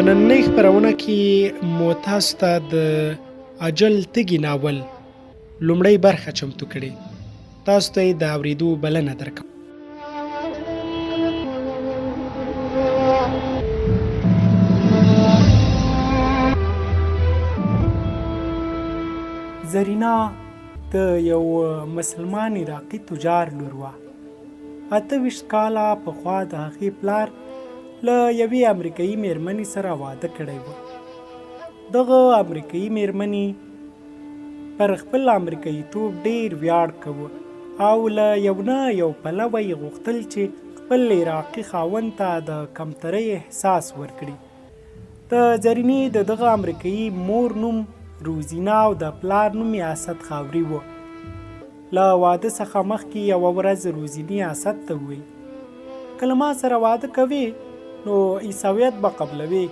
نننۍ خپرونه کې مو تاسو ته د اجل تږي ناول لومړۍ برخه چمتو کړې. تاسو ته یې د اورېدو بلنه درکوم. زرینا د یو مسلمان عراقي تجار لور وه. 28 کاله پخوا د هغې پلار له یوې امریکایي میرمنې سره واده کړی و. دغه امریکایي میرمنې پر خپل امریکاییتوب ډېر ویاړ کوه او له یو نه یو پلوه یې غوښتل چې خپل عراقي خاوند ته د کمترۍ احساس ورکړي. د زرینې د دغه امریکایي مور نوم روزینا او د پلار نوم یې اسد خاوري و. له واده څخه مخکې یوه ورځ روزینې اسد ته وویل: که له ما سره واده کوې نو عیسویت به قبلوې.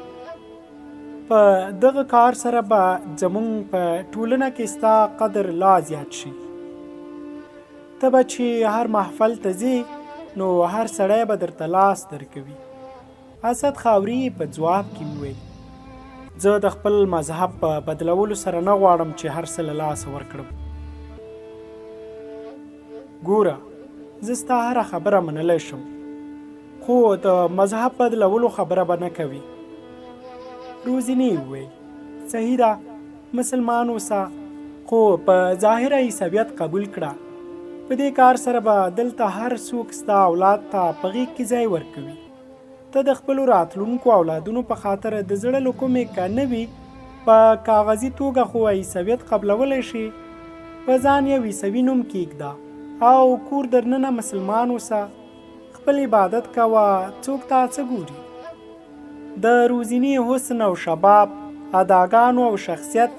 په دغه کار سره به زموږ په ټولنه کې ستا قدر لا زیات شي. ته به چې هر محفل ته ځې نو هر سړی به درته لاس درکوي. اسد خاوري په ځواب کې وویل: زه د خپل مذهب په بدلولو سره نه غواړم چې هر څه له لاسه ورکړم. ګوره، زه ستا هره خبره منلی شم، خو د مذهب بدلولو خبره به نه کوي. روزینې وویل: صحیح ده، مسلمان اوسه، خو په ظاهره عیسویت قبول کړه. په دې کار سره به دلته هر څوک ستا اولاد ته په غېږ کې ځای ورکوي. ته د خپلو راتلونکو اولادونو په خاطر د زړه له کومې که نه وي په کاغذي توګه خو عیسویت قبلولی شي. په ځان یو عیسوي نوم کېږده او کور درننه مسلمان اوسه. خپل عبادت کوه، څوک تا څه ګوري. د روزینې حسن او شباب، اداګانو او شخصیت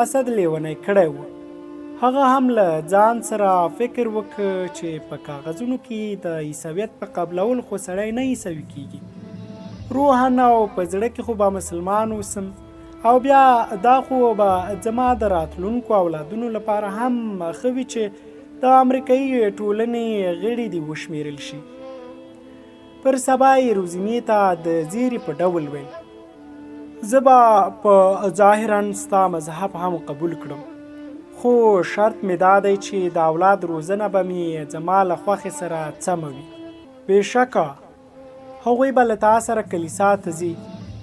اسد لیونی کړی و. هغه هم له ځان سره فکر وکړ چې په کاغذونو کې د عیسویت په قبلول خو سړی نه عیسوي کېږي. روحاً او په زړه کې خو به مسلمان اوسم او بیا دا خو به زما د راتلونکو اولادونو لپاره هم ښه وي چې د امریکایي ټولنې غړي دې وشمېرل شي. پر سبا یې روزینې ته د زیري په ډول ویل: زه به په ظاهراً ستا مذهب هم قبول کړم، خو شرط مې دا دی چې د اولاد روزنه به مې زما له خوښې سره سمه وي. بېشکه هغوی به له تا سره کلیسا ته ځي،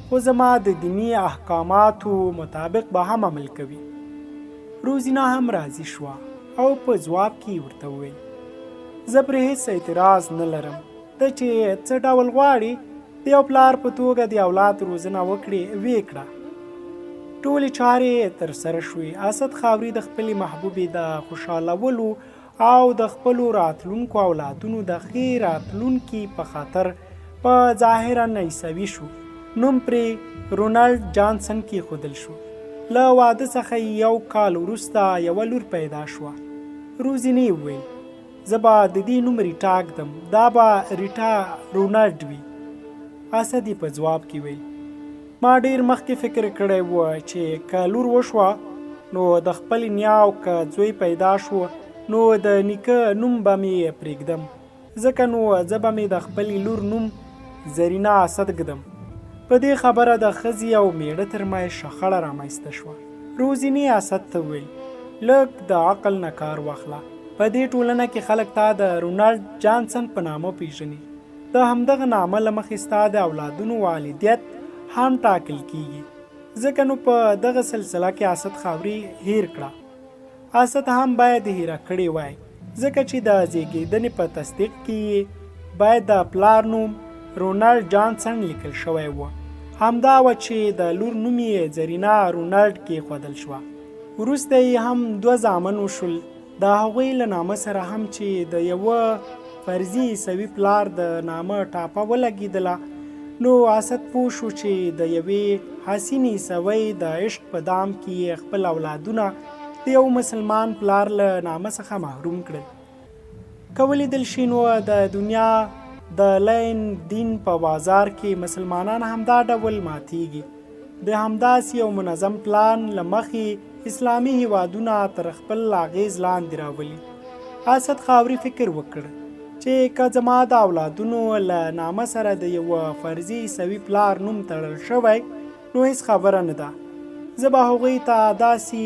خو زما د دیني احکاماتو مطابق به هم عمل کوي. روزینا هم راضي شوه او په ځواب کې ورته وویل: زه پرې هېڅ اعتراض نه لرم. ته چې څه ډول غواړې د یو پلار په توګه د اولاد روزنه وکړې ویې کړه. ټولې چارې ترسره شوې. اسد خاوري د خپلې محبوبې د خوشحالولو او د خپلو راتلونکو اولادونو د ښې راتلونکي په خاطر په ظاهراً عیسوي شو. نوم پرې رونالډ جانسن کېښودل شو. له واده څخه یو کال وروسته یوه لور پیدا شوه. روزینې وویل: زه به د دې نوم ریټا ږدم، دا به ریټا رونالډ وي. اسد یې په ځواب کې ویل: ما ډېر مخکې فکر کړی و چې که لور وشوه نو د خپل نیا او که زوی پیدا شو نو د نیکه نوم به مې پرېږدم، ځکه نو زه به مې د خپلې لور نوم زرینا اسد ږدم. په دې خبره د ښځې او میړه ترمنځ شخړه رامنځته شوه. روزینې اسد ته وویل: لږ د عقل نه کار واخله. په دې ټولنه کې خلک تا د رونالډ جانسن په نامه پیژني. د همدغه نامه له مخې ستا د اولادونو والدیت هم ټاکل کیږي. ځکه نو په دغه سلسله کې اسد خاوري هیر کړه. اسد هم باید هیره کړې وای، ځکه چې د زیږېدنې په تصدیق کې باید د پلار نوم رونالډ جانسن لیکل شوی و. همدا و چې د لور نوم یې زرینا رونالډ کېښودل شوه. وروسته یې هم 2 زامن وشول. د هغوی له نامه سره هم چې د یوه فرضي عیسوي پلار د نامه ټاپه ولګېدله، نو اسد پوه شو چې د یوې حسین عیسوۍ د عشق په دام کې خپل اولادونه د یو مسلمان پلار له نامه څخه محروم کړل. که ولیدل شي نو د دنیا د لین دین په بازار کې مسلمانان همدا ډول ماتیږي. د همداسې یو منظم پلان له مخې اسلامي هیوادونه تر خپل اغیز لاندې راولي. اسد خاوري فکر وکړ چې که زما د اولادونو له نامه سره د یو فرضي عیسوي پلار نوم تړل شوی نو هیڅ خبره نه ده. زه به هغوی ته داسې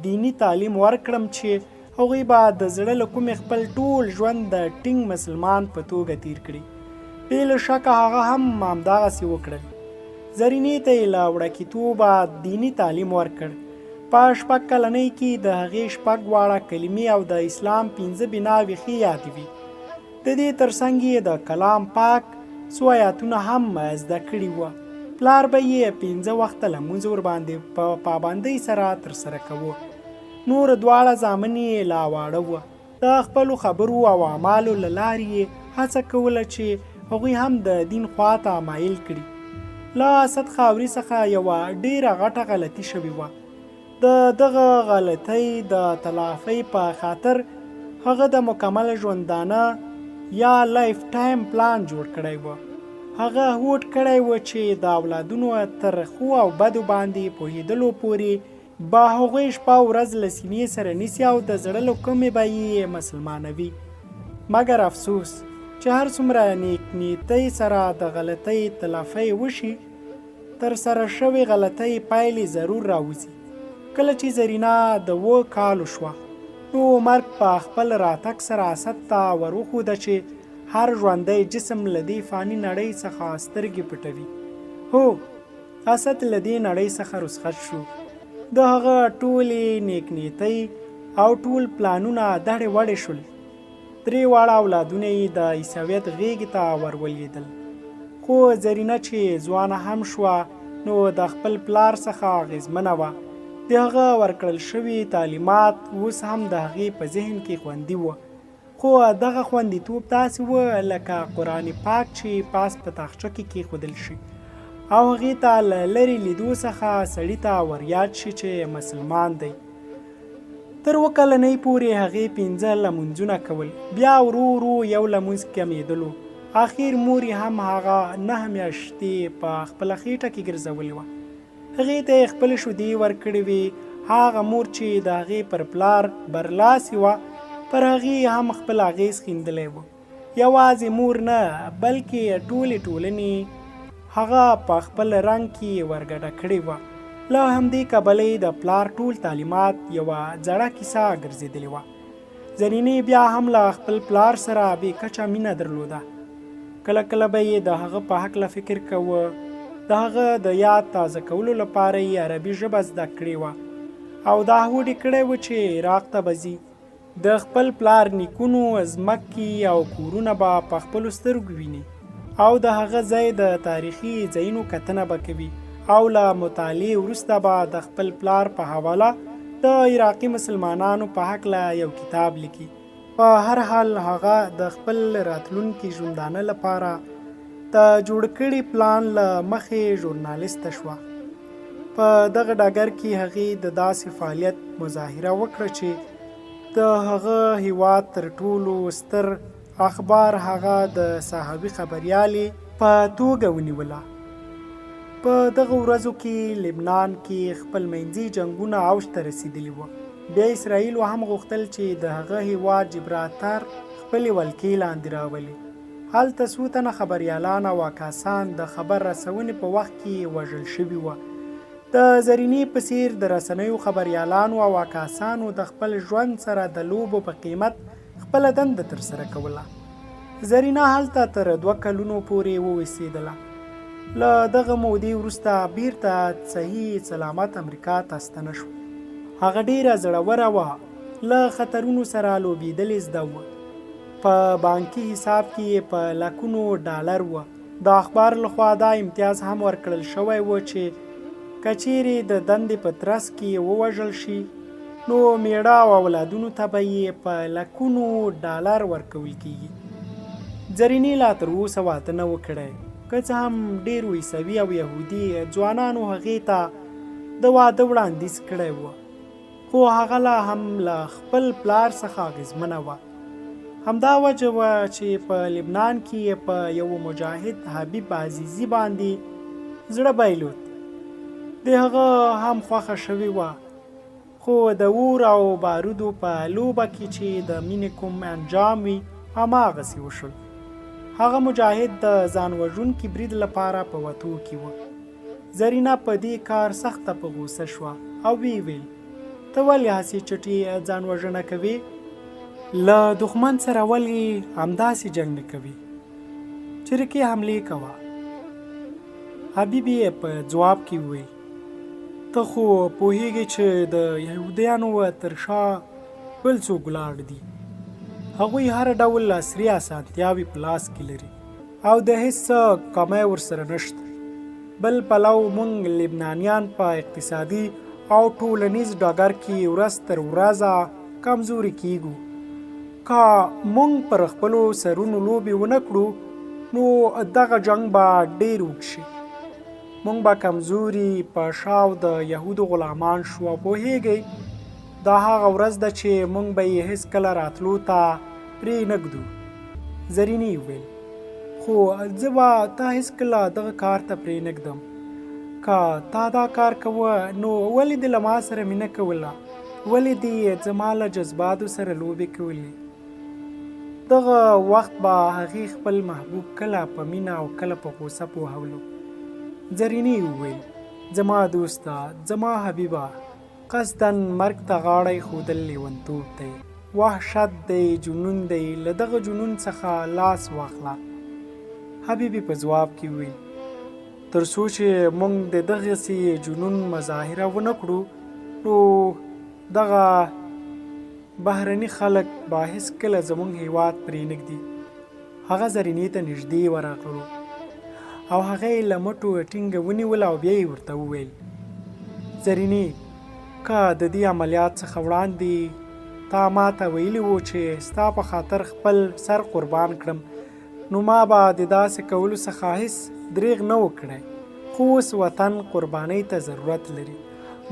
دینی تعلیم ورکړم چې هغوی به د زړه له کومې خپل ټول ژوند د ټینګ مسلمان په توګه تیر کړي. بې له شکه هغه هم همدغسې وکړل. زرینې ته یې له وړکیتوبه دیني تعلیم ورکړ. په 6 کلنۍ کې د هغې 6 واړه کلمې او د اسلام 5 بناوې ښې یادې وي. د دې ترڅنګ یې د کلام پاک څو آیاتونه هم زده کړي وه. پلار به یې 5 وخته لمونځ ورباندې په پابندۍ سره ترسره کوه. نور دواړه زامن یې لا واړه وه. د خپلو خبرو او اعمالو له لارې یې هڅه کوله چې هغوی هم د دین خواته مایل کړي. له اسد خاوري څخه یوه ډیره غټه غلطي شوې وه. د دغه غلطۍ د تلافۍ په خاطر هغه د مکمل ژوندانه یا لایف ټایم پلان جوړ کړی و. هغه هوډ کړی و چې د اولادونو تر ښو او بدو باندې پوهېدلو پورې به هغوی شپه ورځ له سینې سره نیسي او د زړه له کومې به یې مسلمانوي. مګر افسوس چې هر څومره نیک نیتۍ سره د غلطۍ تلافۍ وشي، تر سره شوې غلطۍ پایلې ضرور راوځي. کله چې زرینه د 7 کالو شوه، نو مرګ په خپل راتګ سره اسد ته ور وښوده چې هر ژوندی جسم له دې فاني نړۍ څخه سترګې پټوي. هو، اسد له دې نړۍ څخه رخصت شو. د هغه ټولې نیک نیتۍ او ټول پلانونه دړې وړې شول. 3 واړه اولادونه یې د عیسویت غېږې ته ورولوېدل. خو زرینه چې ځوانه هم شوه، نو د خپل پلار څخه اغېزمنه وه. د هغه ورکړل شوي تعلیمات اوس هم د هغې په ذهن کې خوندي وه. خو دغه خوندیتوب داسې وه لکه قرآن پاک چې پاس په تاخچه کې کېښودل شي او هغې ته له لرې لیدو څخه سړي ته وریاد شي چې مسلمان دی. تر 7 کلنۍ پورې هغې 5 لمونځونه کول. بیا ورو ورو یو لمونځ کمېدلو. اخیر مور یې هم هغه 9 میاشتې په خپله خېټه کې ګرځولې وه. هغې ته یې خپلې شیدې ورکړې وې. هغه مور چې د هغې پر پلار برلاسې وه، پر هغې هم خپل اغېز ښیندلی و. یوازې مور نه، بلکې ټولې ټولنې هغه په خپل رنګ کې ورګډه کړې وه. له همدې کبله یې د پلار ټول تعلیمات یوه زړه کیسه ګرځېدلې وه. زرینې بیا هم له خپل پلار سره بې کچه مینه درلوده. کله کله به یې د هغه په هکله فکر کوه. د هغه د یاد تازه کولو لپاره یې عربي ژبه زده کړې وه او دا هوډ یې کړی و چې عراق ته به ځي. د خپل پلار نیکونو ځمکې او کورونه به په خپلو سترګو ویني او د هغه ځای د تاریخي ځایونو کتنه به کوي او له مطالعې وروسته به د خپل پلار په حواله د عراقي مسلمانانو په هکله یو کتاب لیکي. په هر حال هغه د خپل راتلونکي ژوندانه لپاره د جوړ کړي پلان له مخې ژورنالیسته شوه. په دغه ډګر کې هغې د داسې فعالیت مظاهره وکړه چې د هغه هیواد تر ټولو ستر اخبار هغه د صحافي خبریالې په توګه ونیوله. په دغه ورځو کې لبنان کې خپل منځي جنګونه اوج ته رسېدلي وو. بیا اسرائیلو هم غوښتل چې د هغه هیواد جبراتر خپلې ولکې لاندې راولي. هلته څو تنه خبریالان او عکاسان د خبر رسونې په وخت کې وژل شوي وه. د زرینې په څېر د رسنیو خبریالانو او عکاسانو د خپل ژوند سره د لوبو په قیمت خپله دنده ترسره کوله. زرینه هلته تر 2 کلونو پورې وویسېدله. له دغه مودې وروسته بیرته صحیح سلامت امریکا ته ستنه شوه. هغه ډیره زړوره وه. له خطرونو سره لوبېدلې زده وه. په بانکي حساب کې په لکونو ډالر وه. د اخبار لخوا دا امتیاز هم ورکړل شوی و چې که چیرې د دندې په ترڅ کې ووژل شي، نو میړه او اولادونو ته به یې په لکونو ډالر ورکول کیږي. زرینې لا تر اوسه واده نه و کړی. که څه هم ډېرو عیسوي او یهودي ځوانانو هغې ته د واده وړاندیز کړی و، خو هغه لا هم له خپل پلار څخه اغېزمنه وه. همدا وجه وه چې په لبنان کې په یو مجاهد حبیب عزیزي باندې زړه بایلود. د هغه هم خوښه شوې وه، خو د اور او بارودو په لوبه کې چې د مینې کوم انجام وي هماغسې وشول. هغه مجاهد د ځان وژونکي برید لپاره په وتو کې و. زرینه په دې کار سخته په غوسه شوه او وی ویل ته ولې هسې چټي ځان وژنه کوې؟ له دښمن سره ولې همداسې جنګ نه کوي؟ شریکه حملې کوه. حبیب یې په ځواب کې وویل ته خو پوهیږې چې د یهودیانو تر شا بل څوک ولاړ دي. هغوی هر ډول عصري اسانتیاوې په لاس کې لري او د هېڅ کمی ورسره نشته. بل پلو موږ لبنانیان په اقتصادي او ټولنیز ډګر کې ورځ تر ورځه کمزوري کیږو. که موږ پر خپلو سرونو لوبې ونه کړو نو دغه جنګ به ډېر اوږد شي. موږ به کمزوري په شاو د یهودو غلامان شو او پوهیږئ دا هغه ورځ ده چې موږ به یې هېڅکله راتلو ته پرې نه ږدو. زرینې وویل خو زه به تا هېڅکله دغه کار ته پرې نه ږدم. که تا دا کار کوه نو ولې دې له ما سره مینه کوله؟ ولې دې زما له جذباتو سره لوبې کولې؟ دغه وخت به هغې خپل محبوب کله په مینه او کله په غوسه پوهولو. زرینې وویل زما دوسته، زما حبیبه، قصداً مرګ ته غاړه ایښودل لیونتوب دی، وحشت دی، جنون دی. له دغه جنون څخه لاس واخله. حبیبي په ځواب کې وویل تر څو چې موږ د دغسې جنون مظاهره ونه کړو نو دغه بهرني خلک به هېڅکله زموږ هیواد پرې نه ږدي. هغه زرینې ته نږدې ورغلو او هغه یې له مټو ټینګه ونیوله او بیا یې ورته وویل زرینې که د دې عملیات څخه وړاندې تا ما ته ویلي وو چې ستا په خاطر خپل سر قربان کړم نو ما به د داسې کولو څخه هېڅ دریغ نه وکړی. خو اوس وطن قربانۍ ته ضرورت لري.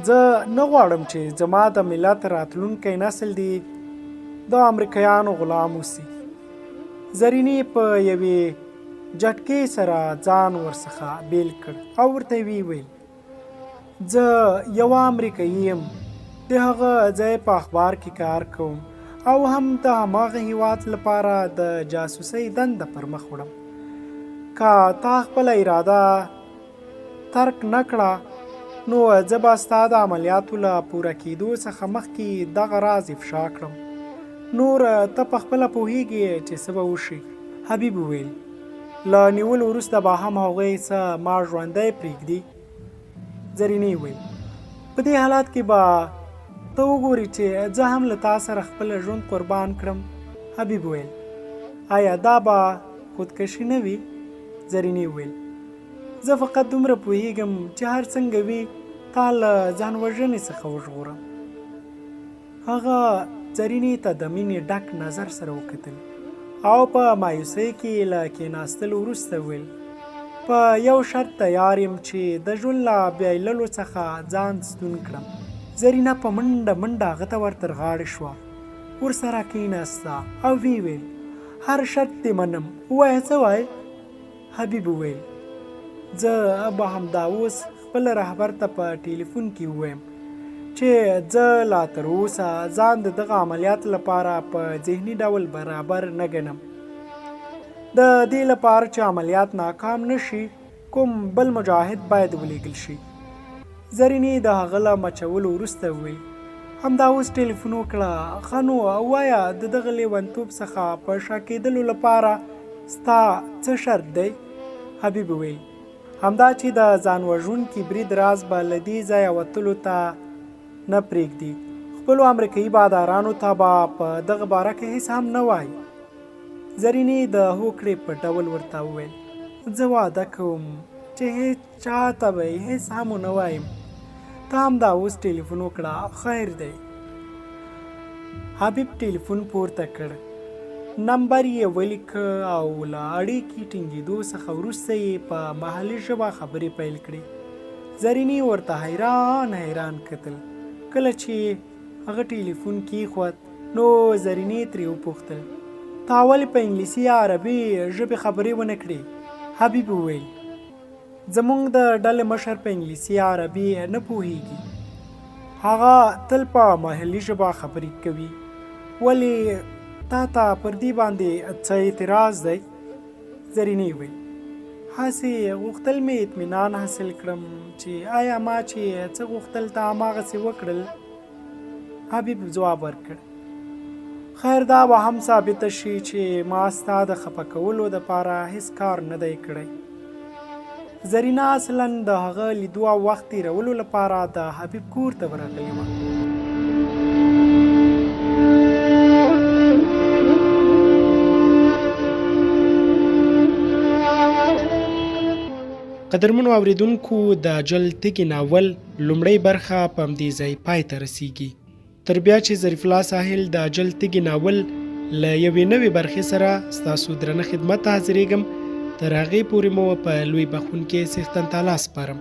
زه نه غواړم چې زما د ملت راتلونکی نسل دی د امریکایانو غلام اوسي. زرینې په یوې جټکې سره ځان ورڅخه بیل کړ او ورته یې وویل زه یوه امریکایي یم، د هغه ځای په اخبار کې کار کوم او هم د هماغه هیواد لپاره د جاسوسۍ دنده پر مخ وړم. که تا خپله اراده ترک نه کړه نو زه به ستا د عملیاتو له پوره کېدو څخه مخکې دغه راز افشا کړم. نور ته پخپله پوهیږې چې څه به وشي. حبیب وویل له نیولو وروسته به هم هغوی څه ما ژوندی پرېږدي. زرینې وویل په دې حالات کې به ته وګورې چې زه هم له تا سره خپل ژوند قربان کړم. حبیب وویل آیا دا به خودکشي نه وي؟ زرینې وویل زه فقط دومره پوهیږم چې هر څنګه وي تا له ځان وژنې څخه وژغورم. هغه زرینې ته د مینې ډک نظر سره وکتل او په مایوسۍ کې له کېناستلو وروسته وویل په یو شرط تیار یم چې د ژوند له بیایللو څخه ځان ستون کړم. زرینه په منډه منډه هغه ته ورتر غاړې شوه، ورسره کېناسته او ویې ویل هر شرط دې منم، ووایه څه وایې؟ حبیب وویل زه به همدا اوس خپل رهبر ته په ټلیفون کې ووایم چې زه لا تر اوسه ځان د دغه عملیات لپاره په ذهني ډول برابر نه ګڼم. د دې لپاره چې عملیات ناکام نشي کوم بل مجاهد باید ولیږل شي. زرینې د هغه له مچولو وروسته وویل همدا اوس ټلیفون وکړه. ښه نو ووایه د دغه لیونتوب څخه په شا کېدلو لپاره ستا څه شرط دی؟ حبیب وویل همدا چې د ځان وژونکي برید راز به له دې ځایه وتلو ته نه پرېږدي. خپلو امریکایي بادارانو ته به په دغه باره کې هېڅ هم نه وایي. زرینې د هوکړې په ډول ورته وویل زه واده کوم چې هېڅ چا ته به یې هېڅ هم ونه وایم. ته همدا اوس ټلیفون وکړه، خیر دی. حبیب ټلیفون پورته کړ، نمبر یې ولیکه او له اړیکې ټینګېدو څخه وروسته یې په محلي ژبه خبرې پیل کړې. زرینې ورته حیران کتل. کله چې هغه ټلیفون کېښود نو زرینې ترې وپوښتل تا ولې په انګلیسي یا عربي ژبې خبرې ونه کړې؟ حبیب وویل زموږ د ډلې مشر په انګلیسي یا عربي نه پوهیږي، هغه تل په محلي ژبه خبرې کوي. ولې تا ته پر دې باندې څه اعتراض دی؟ زرینې وویل هسې غوښتل مې اطمینان حاصل کړم چې آیا ما چې څه غوښتل ته هماغسې وکړل. حبیب ځواب ورکړ خیر دا به هم ثابته شي چې ما ستا د خفه کولو دپاره هیڅ کار نه دی کړی. زرینه اصلا د هغه لیدو او وخت تېرولو لپاره د حبیب کور ته ورغلې وه. قدرمنو اورېدونکو د اجل تږي ناول لومړۍ برخه په همدې ځای پای ته رسیږي. تر بیا چې ظریف الله ساحیل د اجل تږي ناول له یوې نوې برخې سره ستاسو درنه خدمت ته حاضرېږم. تر هغې پورې مو په لوی بخښونکي څښتن تعالی سپارم.